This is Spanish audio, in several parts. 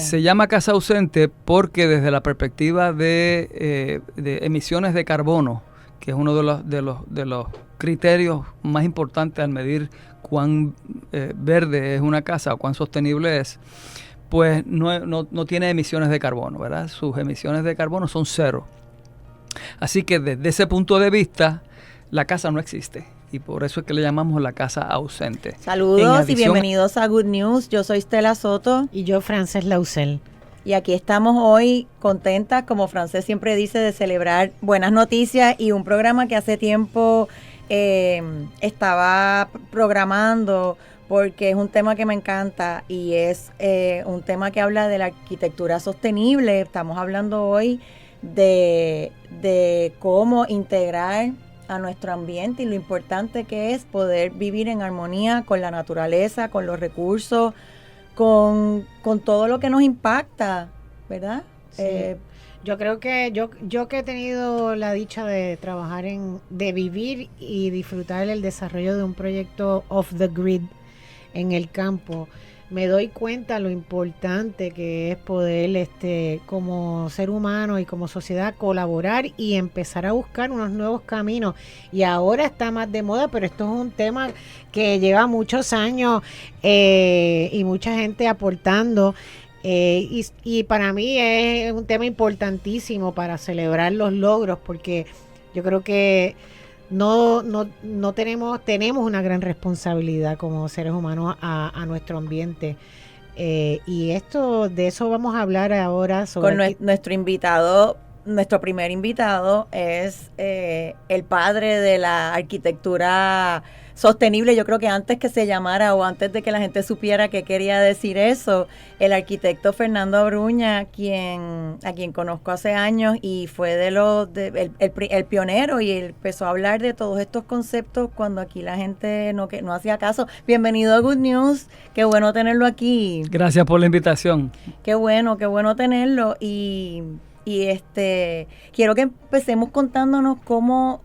Se llama casa ausente porque desde la perspectiva de emisiones de carbono, que es uno de los criterios más importantes al medir cuán verde es una casa o cuán sostenible es, pues no tiene emisiones de carbono, ¿verdad? Sus emisiones de carbono son cero. Así que desde ese punto de vista, la casa no existe. Y por eso es que le llamamos la casa ausente. Saludos y bienvenidos a Good News. Yo soy Stella Soto. Y yo, Frances Lausel. Y aquí estamos hoy contentas, como Frances siempre dice, de celebrar buenas noticias y un programa que hace tiempo estaba programando porque es un tema que me encanta y es un tema que habla de la arquitectura sostenible. Estamos hablando hoy de cómo integrar a nuestro ambiente y lo importante que es poder vivir en armonía con la naturaleza, con los recursos, con todo lo que nos impacta, ¿verdad? Sí. Yo creo que yo que he tenido la dicha de trabajar de vivir y disfrutar el desarrollo de un proyecto off the grid en el campo, me doy cuenta lo importante que es poder como ser humano y como sociedad colaborar y empezar a buscar unos nuevos caminos. Y ahora está más de moda, pero esto es un tema que lleva muchos años y mucha gente aportando. Y para mí es un tema importantísimo para celebrar los logros, porque yo creo que no tenemos una gran responsabilidad como seres humanos a nuestro ambiente. Y de eso vamos a hablar ahora. Con nuestro primer invitado es el padre de la arquitectura sostenible. Yo creo que antes que se llamara o antes de que la gente supiera qué quería decir eso, el arquitecto Fernando Abruña, a quien conozco hace años y fue el pionero y empezó a hablar de todos estos conceptos cuando aquí la gente no hacía caso. Bienvenido a Good News, qué bueno tenerlo aquí. Gracias por la invitación. Qué bueno tenerlo y quiero que empecemos contándonos cómo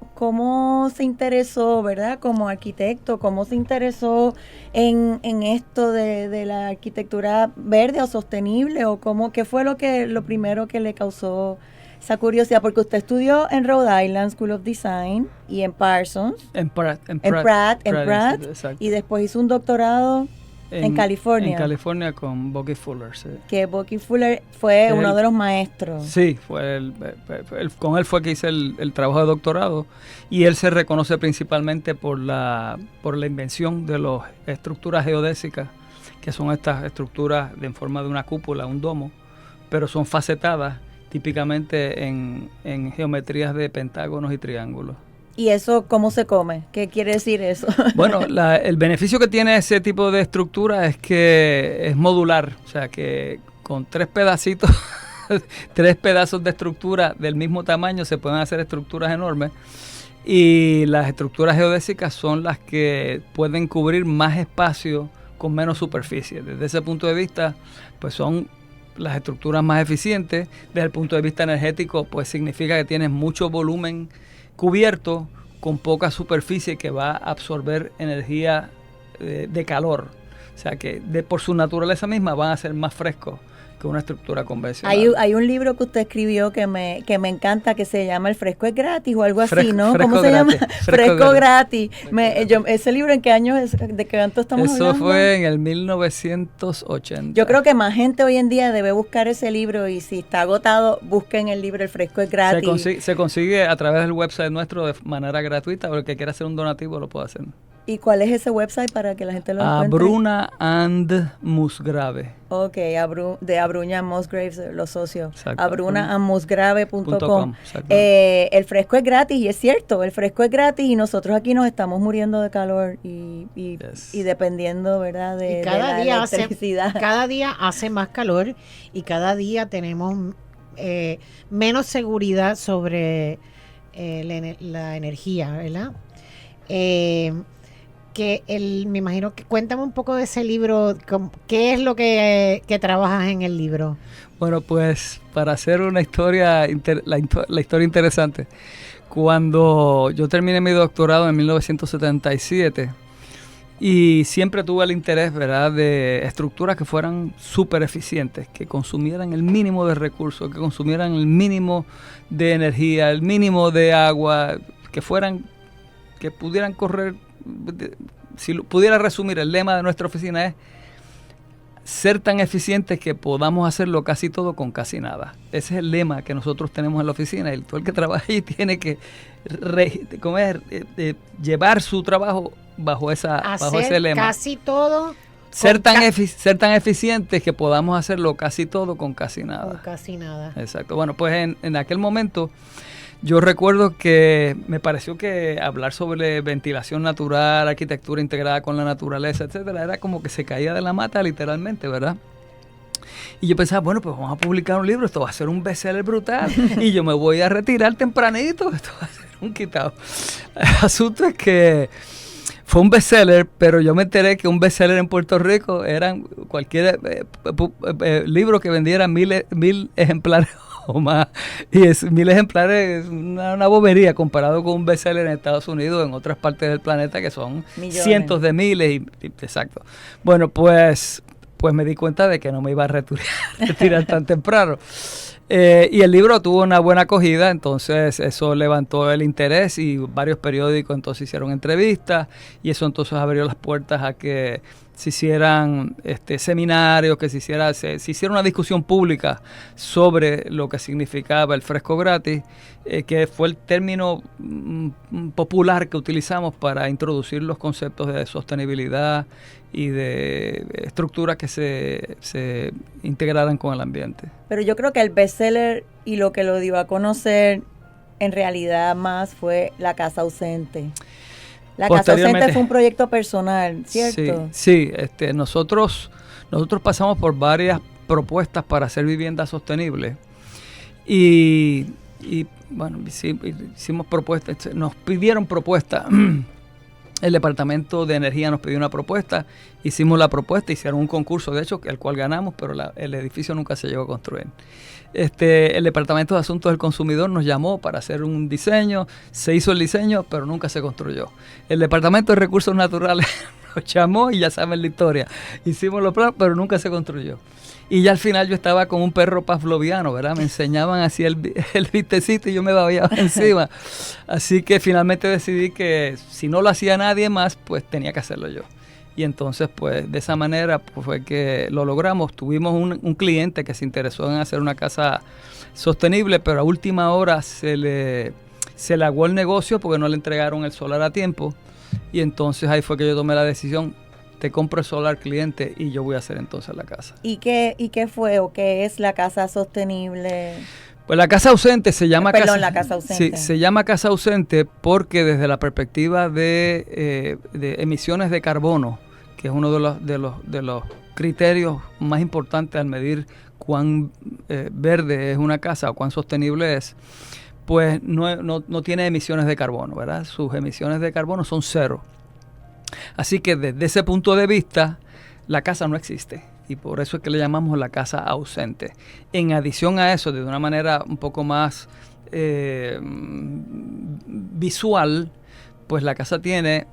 se interesó, ¿verdad? Como arquitecto, cómo se interesó en esto de la arquitectura verde o sostenible, o qué fue lo primero que le causó esa curiosidad, porque usted estudió en Rhode Island School of Design y en Parsons, en Pratt, y después hizo un doctorado en California. En California con Bucky Fuller, sí. Que Bucky Fuller fue uno de los maestros. Sí, con él fue que hice el trabajo de doctorado, y él se reconoce principalmente por la invención de las estructuras geodésicas, que son estas estructuras en forma de una cúpula, un domo, pero son facetadas típicamente en geometrías de pentágonos y triángulos. ¿Y eso cómo se come? ¿Qué quiere decir eso? Bueno, el beneficio que tiene ese tipo de estructura es que es modular, o sea que con tres pedazos de estructura del mismo tamaño se pueden hacer estructuras enormes, y las estructuras geodésicas son las que pueden cubrir más espacio con menos superficie. Desde ese punto de vista, pues son las estructuras más eficientes. Desde el punto de vista energético, pues significa que tienes mucho volumen cubierto con poca superficie que va a absorber energía de calor. O sea que por su naturaleza misma van a ser más frescos que una estructura convencional. Hay un libro que usted escribió que me encanta, que se llama El fresco es gratis o algo así, ¿no? ¿Cómo se llama? Fresco gratis. ¿Ese libro en qué año de qué tanto estamos hablando? Eso fue en el 1980. Yo creo que más gente hoy en día debe buscar ese libro, y si está agotado, busquen el libro El fresco es gratis. Se consigue a través del website nuestro de manera gratuita, o el que quiera hacer un donativo lo puede hacer. ¿Y cuál es ese website para que la gente lo encuentre? Abruna and Musgrave. Ok, de Abruña Musgraves, los socios. abrunaandmusgrave.com. El fresco es gratis, y es cierto, el fresco es gratis, y nosotros aquí nos estamos muriendo de calor y dependiendo, ¿verdad, de la electricidad. Cada día hace más calor y cada día tenemos menos seguridad sobre la energía, ¿verdad? Me imagino que cuéntame un poco de ese libro, ¿qué es lo que trabajas en el libro? Bueno, pues para hacer una historia, la historia interesante, cuando yo terminé mi doctorado en 1977, Y siempre tuve el interés, ¿verdad?, de estructuras que fueran súper eficientes, que consumieran el mínimo de recursos, que consumieran el mínimo de energía, el mínimo de agua, que pudieran correr. Si pudiera resumir, el lema de nuestra oficina es ser tan eficientes que podamos hacerlo casi todo con casi nada. Ese es el lema que nosotros tenemos en la oficina, y todo el que trabaja ahí tiene que llevar su trabajo bajo ese lema. Casi todo. Ser tan eficientes que podamos hacerlo casi todo con casi nada. Con casi nada. Exacto. Bueno, pues en aquel momento yo recuerdo que me pareció que hablar sobre ventilación natural, arquitectura integrada con la naturaleza, etcétera, era como que se caía de la mata literalmente, ¿verdad? Y yo pensaba, bueno, pues vamos a publicar un libro, esto va a ser un bestseller brutal y yo me voy a retirar tempranito, esto va a ser un quitado. El asunto es que fue un bestseller, pero yo me enteré que un bestseller en Puerto Rico eran cualquier libro que vendiera 1,000 ejemplares o más. Y 1,000 ejemplares es una bobería comparado con un bestseller en Estados Unidos, en otras partes del planeta, que son millones, cientos de miles. Exacto. Bueno, pues me di cuenta de que no me iba a retirar tan temprano. Y el libro tuvo una buena acogida, entonces eso levantó el interés y varios periódicos entonces hicieron entrevistas, y eso entonces abrió las puertas a que se hicieran seminarios, que se hiciera una discusión pública sobre lo que significaba el fresco gratis, que fue el término popular que utilizamos para introducir los conceptos de sostenibilidad y de estructuras que se integraran con el ambiente. Pero yo creo que el bestseller y lo que lo dio a conocer en realidad más fue La Casa Ausente. La Casa Ausente fue un proyecto personal, ¿cierto? Sí, nosotros pasamos por varias propuestas para hacer viviendas sostenibles y bueno, hicimos propuestas, nos pidieron propuestas. El Departamento de Energía nos pidió una propuesta, hicimos la propuesta, hicieron un concurso, de hecho, el cual ganamos, pero el edificio nunca se llegó a construir. El Departamento de Asuntos del Consumidor nos llamó para hacer un diseño, se hizo el diseño, pero nunca se construyó. El Departamento de Recursos Naturales nos llamó y ya saben la historia. Hicimos los planos, pero nunca se construyó. Y ya al final yo estaba como un perro pavloviano, ¿verdad? Me enseñaban así el vistecito y yo me babeaba encima. Así que finalmente decidí que si no lo hacía nadie más, pues tenía que hacerlo yo. Y entonces, pues de esa manera pues, fue que lo logramos. Tuvimos un cliente que se interesó en hacer una casa sostenible, pero a última hora se le aguó el negocio porque no le entregaron el solar a tiempo. Y entonces ahí fue que yo tomé la decisión: te compro el solar, cliente, y yo voy a hacer entonces la casa. ¿Y qué fue o qué es la casa sostenible? Pues la casa ausente se llama la casa ausente. Sí, se llama casa ausente porque desde la perspectiva de emisiones de carbono, que es uno de los criterios más importantes al medir cuán verde es una casa o cuán sostenible es, pues no tiene emisiones de carbono, ¿verdad? Sus emisiones de carbono son cero. Así que desde ese punto de vista, la casa no existe. Y por eso es que le llamamos la casa ausente. En adición a eso, de una manera un poco más visual, pues la casa tiene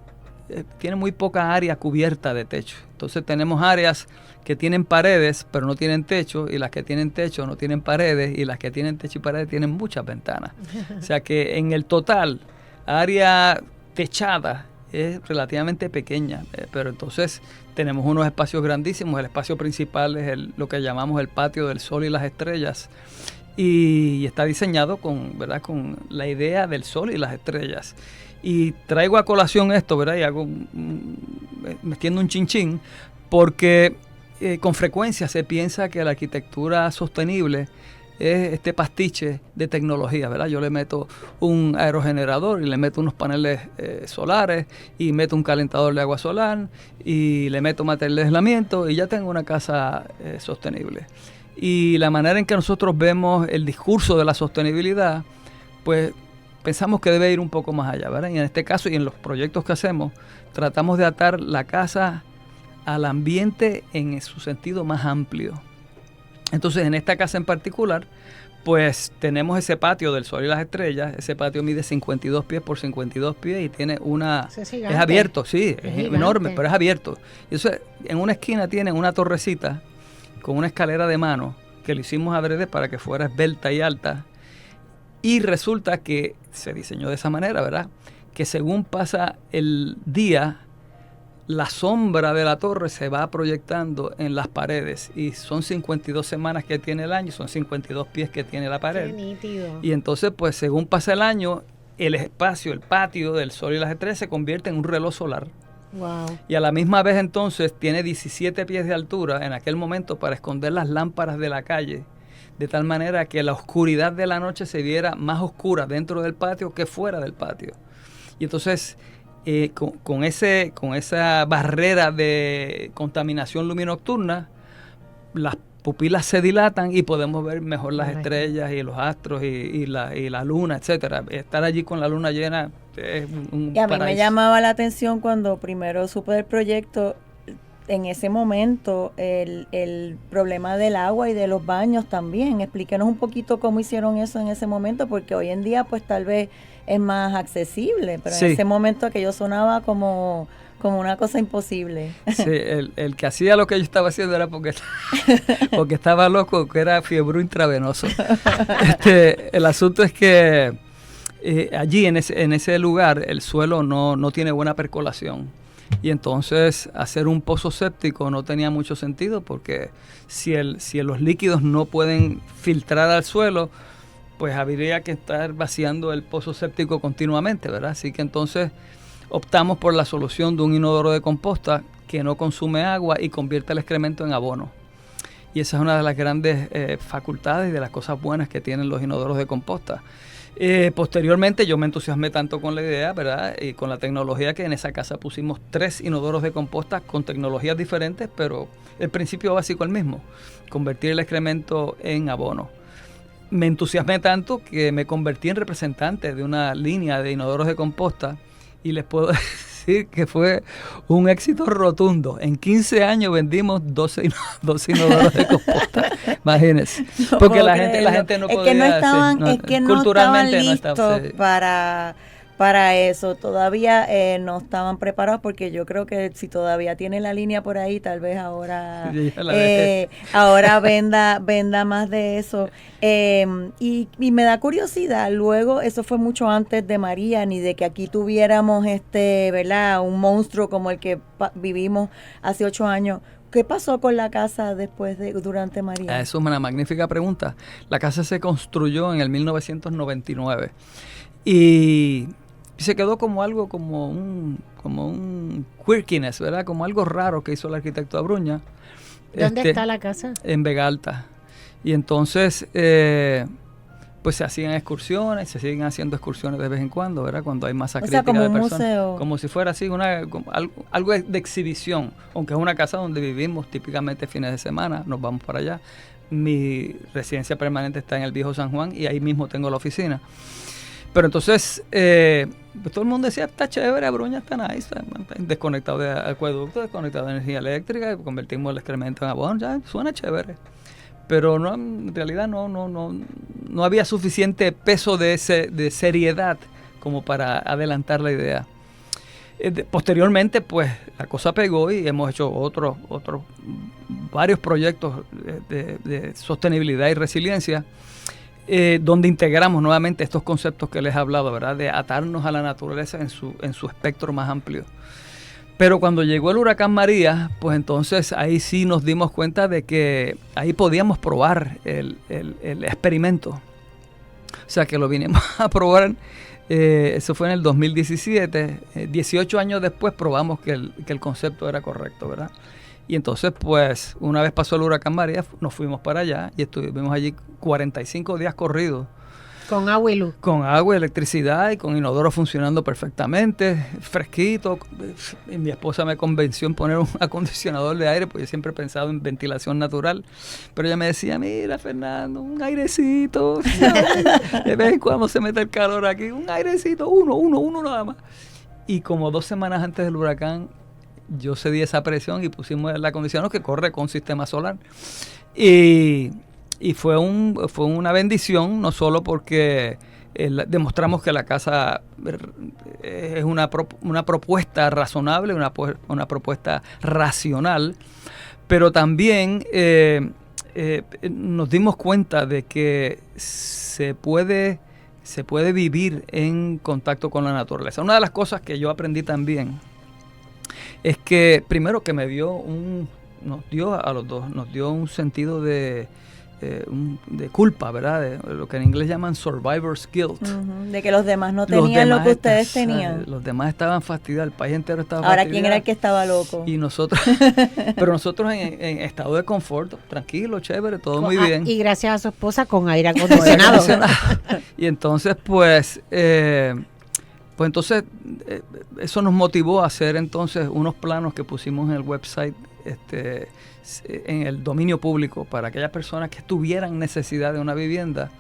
muy poca área cubierta de techo. Entonces tenemos áreas que tienen paredes, pero no tienen techo, y las que tienen techo no tienen paredes, y las que tienen techo y paredes tienen muchas ventanas. O sea que en el total, área techada es relativamente pequeña, pero entonces tenemos unos espacios grandísimos. El espacio principal es lo que llamamos el patio del sol y las estrellas, y está diseñado con la idea del sol y las estrellas. Y traigo a colación esto, ¿verdad? Y hago metiendo un chinchín, porque con frecuencia se piensa que la arquitectura sostenible es este pastiche de tecnología, ¿verdad? Yo le meto un aerogenerador y le meto unos paneles solares y meto un calentador de agua solar y le meto material de aislamiento y ya tengo una casa sostenible. Y la manera en que nosotros vemos el discurso de la sostenibilidad, pues pensamos que debe ir un poco más allá, ¿verdad? Y en este caso y en los proyectos que hacemos, tratamos de atar la casa al ambiente en su sentido más amplio. Entonces, en esta casa en particular, pues tenemos ese patio del Sol y las Estrellas. Ese patio mide 52 pies por 52 pies y tiene una... Es abierto, sí, es gigante. enorme, pero es abierto. Y eso, en una esquina tiene una torrecita con una escalera de mano que lo hicimos adrede para que fuera esbelta y alta. Y resulta que se diseñó de esa manera, ¿verdad? Que según pasa el día, la sombra de la torre se va proyectando en las paredes y son 52 semanas que tiene el año, son 52 pies que tiene la pared. Qué nítido. Y entonces, pues según pasa el año, el espacio, el patio del Sol y las Estrellas se convierte en un reloj solar. Wow. Y a la misma vez entonces tiene 17 pies de altura en aquel momento para esconder las lámparas de la calle, de tal manera que la oscuridad de la noche se viera más oscura dentro del patio que fuera del patio. Y entonces... con esa barrera de contaminación luminocturna, las pupilas se dilatan y podemos ver mejor las estrellas y los astros y la luna, etcétera. Estar allí con la luna llena es un Y a mí paraíso. me llamaba la atención cuando primero supe del proyecto, en ese momento, el problema del agua y de los baños también. Explíquenos un poquito cómo hicieron eso en ese momento, porque hoy en día pues tal vez es más accesible, pero Sí. en ese momento aquello sonaba como una cosa imposible. Sí, el que hacía lo que yo estaba haciendo era porque estaba loco, que era fiebre intravenoso. El asunto es que allí en ese lugar el suelo no tiene buena percolación. Y entonces hacer un pozo séptico no tenía mucho sentido porque si los líquidos no pueden filtrar al suelo, pues habría que estar vaciando el pozo séptico continuamente, ¿verdad? Así que entonces optamos por la solución de un inodoro de composta que no consume agua y convierte el excremento en abono. Y esa es una de las grandes facultades y de las cosas buenas que tienen los inodoros de composta. Posteriormente yo me entusiasmé tanto con la idea, ¿verdad? Y con la tecnología, que en esa casa pusimos 3 inodoros de composta con tecnologías diferentes, pero el principio básico es el mismo: convertir el excremento en abono. Me entusiasmé tanto que me convertí en representante de una línea de inodoros de composta y les puedo decir que fue un éxito rotundo. En 15 años vendimos 12 inodoros de composta. Imagínense. No Porque puedo la gente no creerlo. podía... Es que no culturalmente estaban no listos estaba, sí. para eso. Todavía no estaban preparados, porque yo creo que si todavía tiene la línea por ahí, tal vez ahora ahora venda más de eso. Y me da curiosidad, luego, eso fue mucho antes de María, ni de que aquí tuviéramos ¿verdad? Un monstruo como el que vivimos hace 8 años. ¿Qué pasó con la casa durante María? Eso es una magnífica pregunta. La casa se construyó en el 1999 y se quedó como algo, como un quirkiness, ¿verdad? Como algo raro que hizo el arquitecto Abruña. ¿Dónde está la casa? En Vega Alta. Y entonces, pues se hacían excursiones, se siguen haciendo excursiones de vez en cuando, ¿verdad? Cuando hay masa crítica como de un personas. museo. Como si fuera así, algo de exhibición, aunque es una casa donde vivimos típicamente fines de semana, nos vamos para allá. Mi residencia permanente está en el Viejo San Juan y ahí mismo tengo la oficina. Pero entonces, pues todo el mundo decía, está chévere, Abruña está nice, está desconectado de acueducto, desconectado de energía eléctrica, convertimos el excremento en abono, ya suena chévere. Pero no, en realidad no había suficiente peso de seriedad como para adelantar la idea. Posteriormente, pues la cosa pegó y hemos hecho varios proyectos de sostenibilidad y resiliencia, donde integramos nuevamente estos conceptos que les he hablado, ¿verdad? De atarnos a la naturaleza en su espectro más amplio. Pero cuando llegó el huracán María, pues entonces ahí sí nos dimos cuenta de que ahí podíamos probar el experimento. O sea, que lo vinimos a probar, eso fue en el 2017. 18 años después probamos que el concepto era correcto, ¿verdad? Y entonces, pues, una vez pasó el huracán María, nos fuimos para allá y estuvimos allí 45 días corridos. Con agua y luz. Con agua, electricidad y con inodoro funcionando perfectamente, fresquito. Y mi esposa me convenció en poner un acondicionador de aire, porque yo siempre he pensado en ventilación natural. Pero ella me decía, mira, Fernando, un airecito. De vez en cuando se mete el calor aquí, un airecito, uno nada más. Y como 2 semanas antes del huracán, yo cedí esa presión y pusimos el acondicionado que corre con sistema solar. Y fue una bendición, no solo porque demostramos que la casa es una propuesta razonable, una propuesta racional, pero también nos dimos cuenta de que se puede vivir en contacto con la naturaleza. Una de las cosas que yo aprendí también es que, primero, que nos dio a los dos, nos dio un sentido de culpa, ¿verdad? De lo que en inglés llaman survivor's guilt. De que los demás no tenían lo que ustedes tenían. Los demás estaban fastidiados, el país entero estaba Ahora, fastidiado. ¿quién era el que estaba loco? Y nosotros, pero nosotros en estado de confort, tranquilo, chévere, todo muy bien. Y gracias a su esposa con aire acondicionado. Y entonces, pues entonces eso nos motivó a hacer entonces unos planos que pusimos en el website, en el dominio público, para aquellas personas que tuvieran necesidad de una vivienda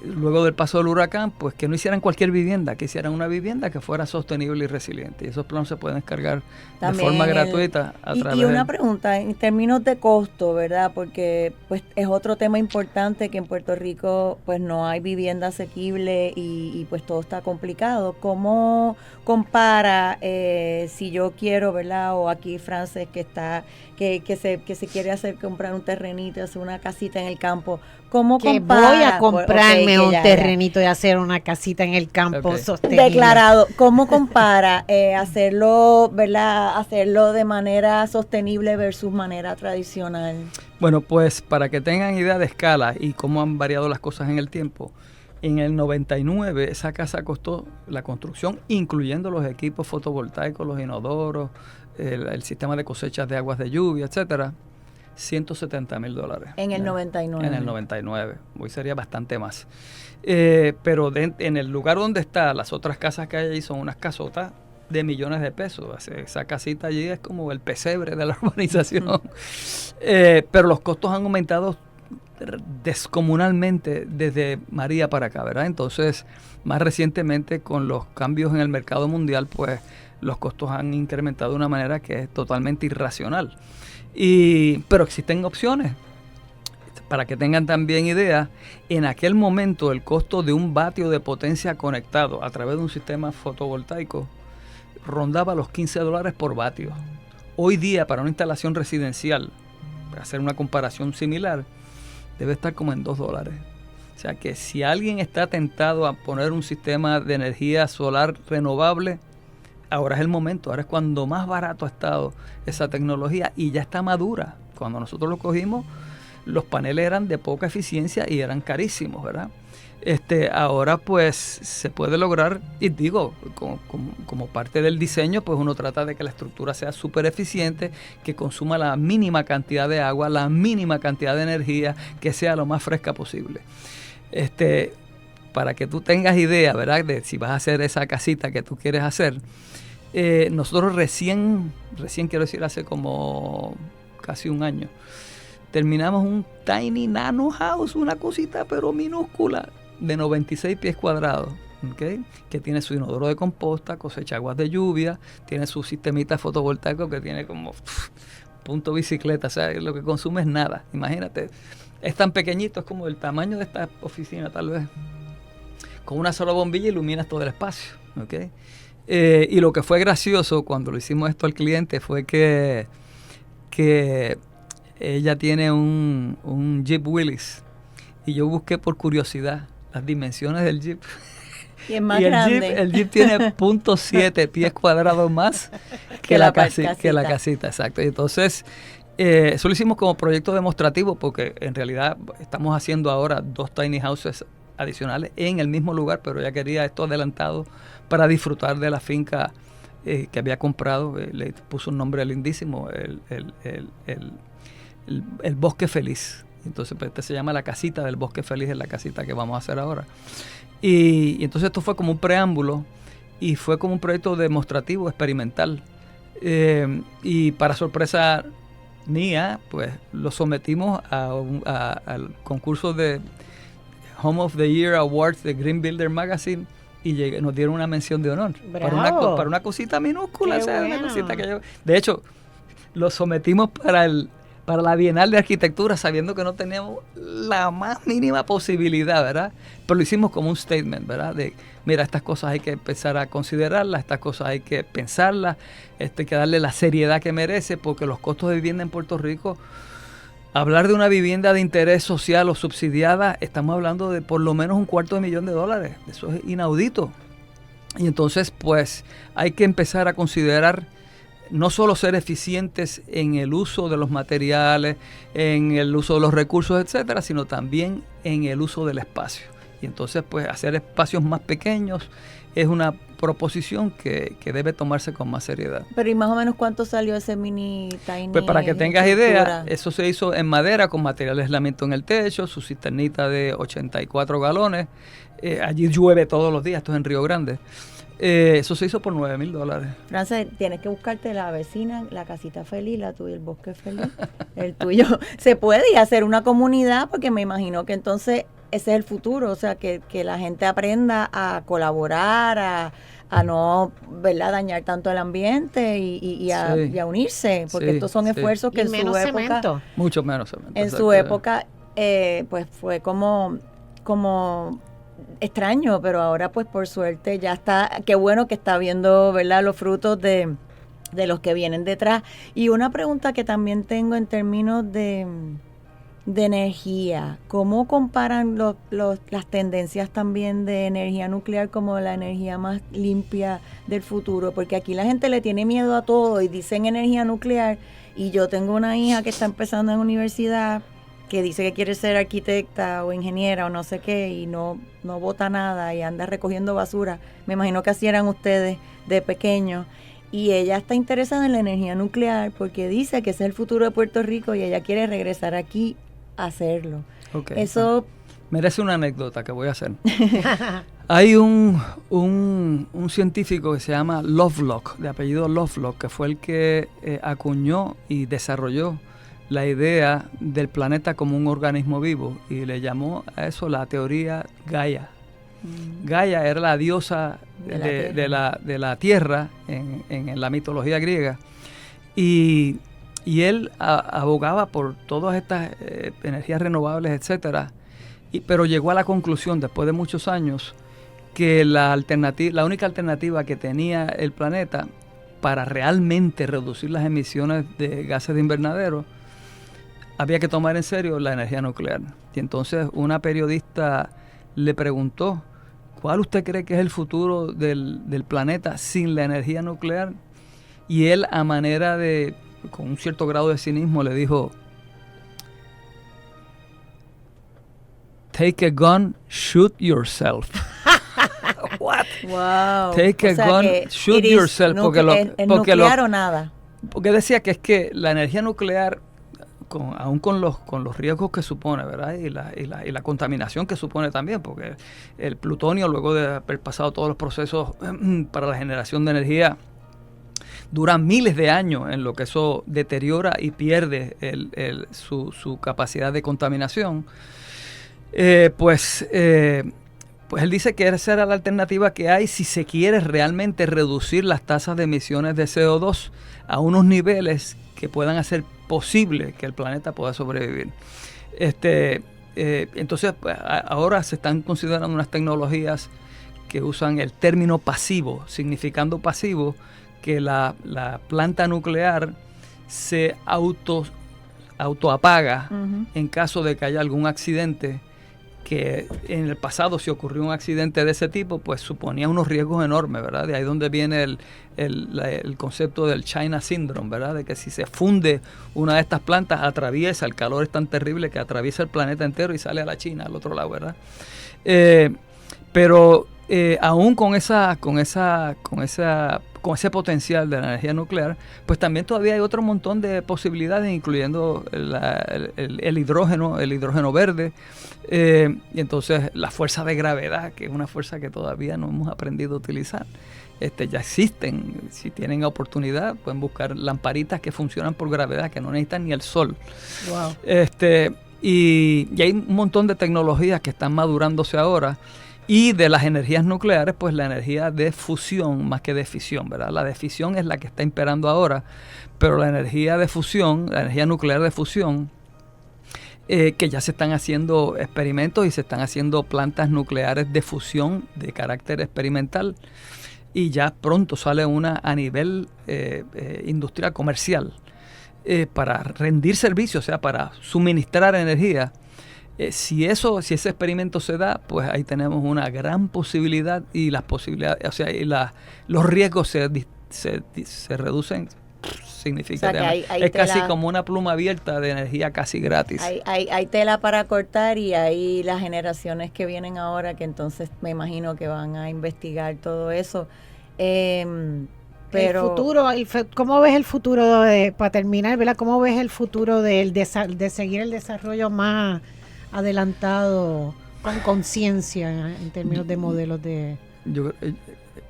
luego del paso del huracán, pues que no hicieran cualquier vivienda, que hicieran una vivienda que fuera sostenible y resiliente. Y esos planos se pueden descargar también de forma gratuita a través y una pregunta en términos de costo, ¿verdad? Porque pues es otro tema importante, que en Puerto Rico pues no hay vivienda asequible y pues todo está complicado. ¿Cómo compara si yo quiero, ¿verdad? O aquí Frances que se quiere comprar un terrenito, hacer una casita en el campo? ¿Cómo compara? Voy a comprarme un terrenito y hacer una casita en el campo sostenible. Declarado. ¿Cómo compara hacerlo, ¿verdad? Hacerlo de manera sostenible versus manera tradicional? Bueno, pues para que tengan idea de escala y cómo han variado las cosas en el tiempo, en el 99 esa casa costó la construcción, incluyendo los equipos fotovoltaicos, los inodoros, el sistema de cosechas de aguas de lluvia, etcétera, $170,000. En el 99. En el 99. Hoy sería bastante más. Pero en el lugar donde está, las otras casas que hay allí son unas casotas de millones de pesos. Esa casita allí es como el pesebre de la urbanización. Pero los costos han aumentado descomunalmente desde María para acá, ¿verdad? Entonces, más recientemente, con los cambios en el mercado mundial, pues los costos han incrementado de una manera que es totalmente irracional. Pero existen opciones. Para que tengan también idea, en aquel momento el costo de un vatio de potencia conectado a través de un sistema fotovoltaico rondaba los $15 por vatio. Hoy día, para una instalación residencial, para hacer una comparación similar, debe estar como en $2. O sea que si alguien está tentado a poner un sistema de energía solar renovable, ahora es el momento, ahora es cuando más barato ha estado esa tecnología y ya está madura. Cuando nosotros lo cogimos, los paneles eran de poca eficiencia y eran carísimos, ¿verdad? Ahora pues se puede lograr, y digo, como parte del diseño, pues uno trata de que la estructura sea súper eficiente, que consuma la mínima cantidad de agua, la mínima cantidad de energía, que sea lo más fresca posible. Para que tú tengas idea, ¿verdad?, de si vas a hacer esa casita que tú quieres hacer, nosotros recién quiero decir, hace como casi un año, terminamos un tiny nano house, una cosita pero minúscula, de 96 pies cuadrados, ¿okay?, que tiene su inodoro de composta, cosecha aguas de lluvia, tiene su sistemita fotovoltaico que tiene como punto bicicleta, o sea, lo que consume es nada. Imagínate, es tan pequeñito, es como el tamaño de esta oficina tal vez. Con una sola bombilla iluminas todo el espacio, ¿okay? Y lo que fue gracioso cuando lo hicimos esto al cliente fue que ella tiene un Jeep Willys y yo busqué por curiosidad las dimensiones del Jeep. Y es más grande. El Jeep tiene 0.7 pies cuadrados más que la casita, exacto. Y entonces, eso lo hicimos como proyecto demostrativo porque en realidad estamos haciendo ahora 2 tiny houses adicionales en el mismo lugar, pero ella quería esto adelantado para disfrutar de la finca que había comprado. Le puso un nombre lindísimo, el Bosque Feliz. Entonces pues, se llama la casita del Bosque Feliz, es la casita que vamos a hacer ahora. Y entonces esto fue como un preámbulo y fue como un proyecto demostrativo, experimental. Y para sorpresa mía, pues lo sometimos al concurso de Home of the Year Awards de Green Builder Magazine y nos dieron una mención de honor. ¡Bravo! Para una cosita minúscula. ¡Qué O sea, una bueno! cosita que de hecho, lo sometimos para la Bienal de Arquitectura sabiendo que no teníamos la más mínima posibilidad, ¿verdad? Pero lo hicimos como un statement, ¿verdad? De, mira, estas cosas hay que empezar a considerarlas, estas cosas hay que pensarlas, hay que darle la seriedad que merece, porque los costos de vivienda en Puerto Rico, hablar de una vivienda de interés social o subsidiada, estamos hablando de por lo menos $250,000. Eso es inaudito. Y entonces, pues, hay que empezar a considerar no solo ser eficientes en el uso de los materiales, en el uso de los recursos, etcétera, sino también en el uso del espacio. Y entonces, pues, hacer espacios más pequeños es una proposición que debe tomarse con más seriedad. Pero ¿y más o menos cuánto salió ese mini tiny? Pues para que tengas idea, estructura? eso se hizo en madera con material de aislamiento en el techo, su cisternita de 84 galones. Allí llueve todos los días, esto es en Río Grande. Eso se hizo por $9,000. Frances, tienes que buscarte la vecina, la casita feliz, la tuya, el bosque feliz, el tuyo. Se puede y hacer una comunidad, porque me imagino que entonces ese es el futuro, o sea, que la gente aprenda a colaborar, a no, ¿verdad?, dañar tanto el ambiente y a unirse, porque estos son esfuerzos que y en menos su época, cemento. Mucho menos cemento. en su época, pues fue como extraño, pero ahora pues por suerte ya está, qué bueno que está viendo, ¿verdad?, los frutos de los que vienen detrás. Y una pregunta que también tengo en términos de energía, ¿cómo comparan las tendencias también de energía nuclear como la energía más limpia del futuro? Porque aquí la gente le tiene miedo a todo y dicen energía nuclear, y yo tengo una hija que está empezando en universidad que dice que quiere ser arquitecta o ingeniera o no sé qué, y no bota nada y anda recogiendo basura. Me imagino que así eran ustedes de pequeños. Y ella está interesada en la energía nuclear porque dice que ese es el futuro de Puerto Rico y ella quiere regresar aquí a hacerlo. Okay. Eso merece una anécdota que voy a hacer. Hay un científico que se llama Lovelock, de apellido Lovelock, que fue el que acuñó y desarrolló la idea del planeta como un organismo vivo, y le llamó a eso la teoría Gaia. Gaia era la diosa de la tierra en la mitología griega, y él abogaba por todas estas energías renovables, etcétera, pero llegó a la conclusión después de muchos años que la única alternativa que tenía el planeta para realmente reducir las emisiones de gases de invernadero había que tomar en serio la energía nuclear. Y entonces una periodista le preguntó, ¿cuál usted cree que es el futuro del planeta sin la energía nuclear? Y él, a manera de, con un cierto grado de cinismo, le dijo, take a gun, shoot yourself. What? Wow. Take a gun, shoot yourself. Porque nuclear o nada. Porque decía que es que la energía nuclear, aún con los riesgos que supone, ¿verdad? Y la contaminación que supone también, porque el plutonio, luego de haber pasado todos los procesos para la generación de energía, dura miles de años en lo que eso deteriora y pierde su capacidad de contaminación. Pues él dice que esa era la alternativa que hay si se quiere realmente reducir las tasas de emisiones de CO2 a unos niveles que puedan hacer posible que el planeta pueda sobrevivir. Entonces, ahora se están considerando unas tecnologías que usan el término pasivo, significando pasivo que la planta nuclear se autoapaga en caso de que haya algún accidente, que en el pasado, si ocurrió un accidente de ese tipo, pues suponía unos riesgos enormes, ¿verdad? De ahí donde viene el concepto del China Syndrome, ¿verdad? De que si se funde una de estas plantas, atraviesa, el calor es tan terrible que atraviesa el planeta entero y sale a la China, al otro lado, ¿verdad? Pero aún con ese potencial de la energía nuclear, pues también todavía hay otro montón de posibilidades, incluyendo el hidrógeno verde, y entonces la fuerza de gravedad, que es una fuerza que todavía no hemos aprendido a utilizar. Ya existen, si tienen oportunidad, pueden buscar lamparitas que funcionan por gravedad, que no necesitan ni el sol. Wow. Y hay un montón de tecnologías que están madurándose ahora. Y de las energías nucleares, pues la energía de fusión más que de fisión, ¿verdad? La de fisión es la que está imperando ahora, pero la energía de fusión, la energía nuclear de fusión, que ya se están haciendo experimentos y se están haciendo plantas nucleares de fusión de carácter experimental, y ya pronto sale una a nivel industrial comercial para rendir servicio, o sea, para suministrar energía. Si ese experimento se da, pues ahí tenemos una gran posibilidad, y las posibilidades, o sea, y los riesgos se reducen significativamente. O sea, es casi como una pluma abierta de energía casi gratis. Hay tela para cortar, y hay las generaciones que vienen ahora que entonces me imagino que van a investigar todo eso. Pero el futuro, ¿cómo ves el futuro, para terminar, ¿verdad? ¿Cómo ves el futuro de seguir el desarrollo más adelantado con conciencia en términos de modelos de...?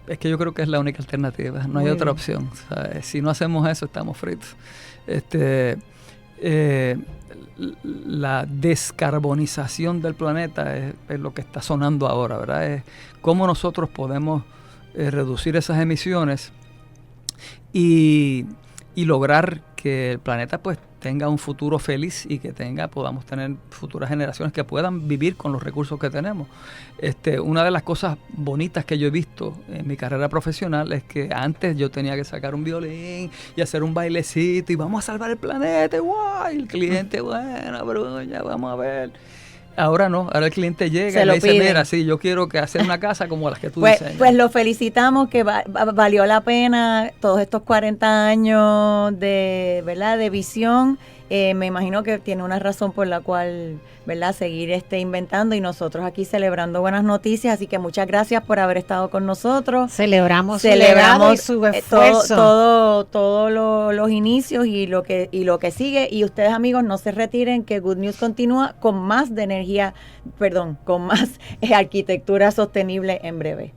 Es que yo creo que es la única alternativa, no hay otra opción. ¿Sabes? Si no hacemos eso, estamos fritos. La descarbonización del planeta es lo que está sonando ahora, ¿verdad? Es cómo nosotros podemos reducir esas emisiones y lograr que el planeta pues tenga un futuro feliz, y que podamos tener futuras generaciones que puedan vivir con los recursos que tenemos. Una de las cosas bonitas que yo he visto en mi carrera profesional es que antes yo tenía que sacar un violín y hacer un bailecito y vamos a salvar el planeta, ¡guau! Y el cliente, bueno, pero ya vamos a ver. Ahora no, ahora el cliente llega y le dice, mira, sí, yo quiero hacer una casa como las que tú diseñas. Pues lo felicitamos, que valió la pena todos estos 40 años de, ¿verdad?, de visión. Me imagino que tiene una razón por la cual, ¿verdad?, seguir inventando, y nosotros aquí celebrando buenas noticias. Así que muchas gracias por haber estado con nosotros. Celebramos su legado y su esfuerzo. Todos los inicios y lo que sigue. Y ustedes, amigos, no se retiren, que Good News continúa con más arquitectura sostenible en breve.